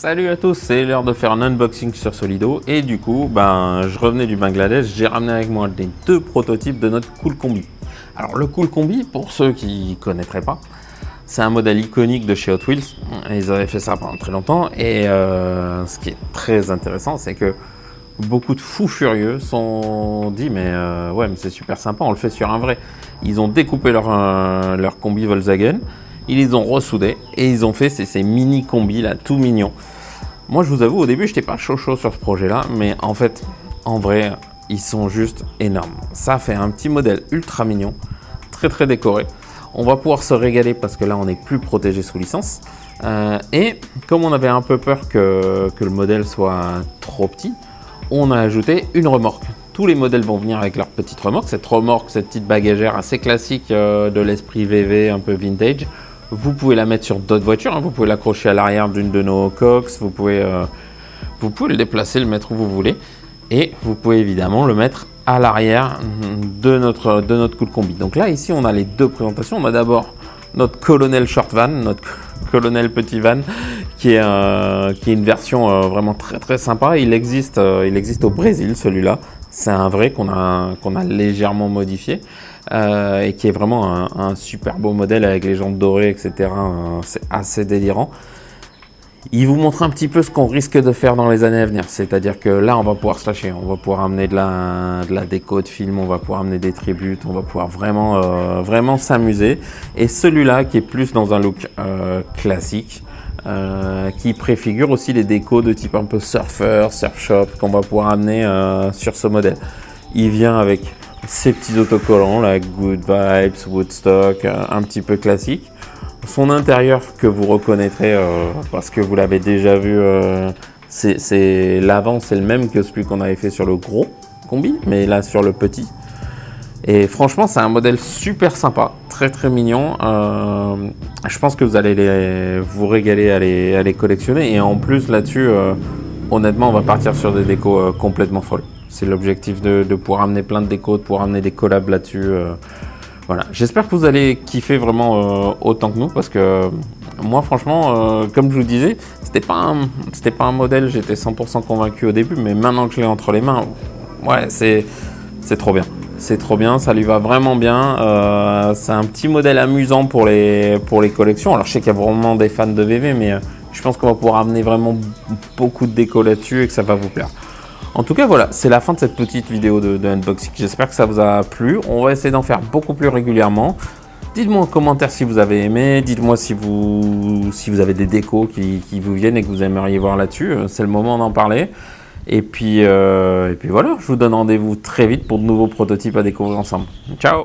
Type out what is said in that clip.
Salut à tous, c'est l'heure de faire un unboxing sur Solido et du coup, je revenais du Bangladesh, j'ai ramené avec moi les deux prototypes de notre Cool Combi. Alors le Cool Combi, pour ceux qui ne connaîtraient pas, c'est un modèle iconique de chez Hot Wheels. Ils avaient fait ça pendant très longtemps et ce qui est très intéressant, c'est que beaucoup de fous furieux sont dit ouais mais c'est super sympa, on le fait sur un vrai. Ils ont découpé leur combi Volkswagen. Ils les ont ressoudés et ils ont fait ces mini combis là, tout mignons. Moi, je vous avoue, au début, je n'étais pas chaud sur ce projet-là, mais en fait, en vrai, ils sont juste énormes. Ça fait un petit modèle ultra mignon, très décoré. On va pouvoir se régaler parce que là, on n'est plus protégé sous licence. Et comme on avait un peu peur que le modèle soit trop petit, on a ajouté une remorque. Tous les modèles vont venir avec leur petite remorque. Cette remorque, cette petite bagagère assez classique de l'esprit VV, un peu vintage. Vous pouvez la mettre sur d'autres voitures, hein. Vous pouvez l'accrocher à l'arrière d'une de nos Cox, vous pouvez le déplacer, le mettre où vous voulez. Et vous pouvez évidemment le mettre à l'arrière de notre Cool Combi. Donc là, ici, on a les deux présentations. On a d'abord notre Colonel Short Van, notre Colonel Petit Van, qui est une version vraiment très sympa. Il existe au Brésil, celui-là. C'est un vrai qu'on a légèrement modifié et qui est vraiment un super beau modèle avec les jantes dorées, etc. C'est assez délirant. Il vous montre un petit peu ce qu'on risque de faire dans les années à venir. C'est-à-dire que là, on va pouvoir se lâcher. On va pouvoir amener de la déco de film, on va pouvoir amener des tributes, on va pouvoir vraiment s'amuser. Et celui-là, qui est plus dans un look classique, qui préfigure aussi les décos de type un peu surfeur, surf shop qu'on va pouvoir amener sur ce modèle. Il vient avec ces petits autocollants, la Good Vibes, Woodstock, un petit peu classique. Son intérieur que vous reconnaîtrez parce que vous l'avez déjà vu, l'avant c'est le même que celui qu'on avait fait sur le gros combi, mais là sur le petit. Et franchement, c'est un modèle super sympa, très mignon. Je pense que vous allez vous régaler à les collectionner. Et en plus, là-dessus, honnêtement, on va partir sur des décos complètement folles. C'est l'objectif de pouvoir amener plein de décos, de pouvoir amener des collabs là-dessus. Voilà. J'espère que vous allez kiffer vraiment autant que nous. Parce que moi, franchement, comme je vous disais, c'était pas un modèle, j'étais 100% convaincu au début. Mais maintenant que je l'ai entre les mains, ouais, c'est trop bien. C'est trop bien, ça lui va vraiment bien. C'est un petit modèle amusant pour les collections. Alors je sais qu'il y a vraiment des fans de VV, mais je pense qu'on va pouvoir amener vraiment beaucoup de déco là-dessus et que ça va vous plaire. En tout cas, voilà, c'est la fin de cette petite vidéo de unboxing. J'espère que ça vous a plu. On va essayer d'en faire beaucoup plus régulièrement. Dites-moi en commentaire si vous avez aimé. Dites-moi si vous avez des décos qui vous viennent et que vous aimeriez voir là-dessus. C'est le moment d'en parler. Et puis voilà, je vous donne rendez-vous très vite pour de nouveaux prototypes à découvrir ensemble. Ciao!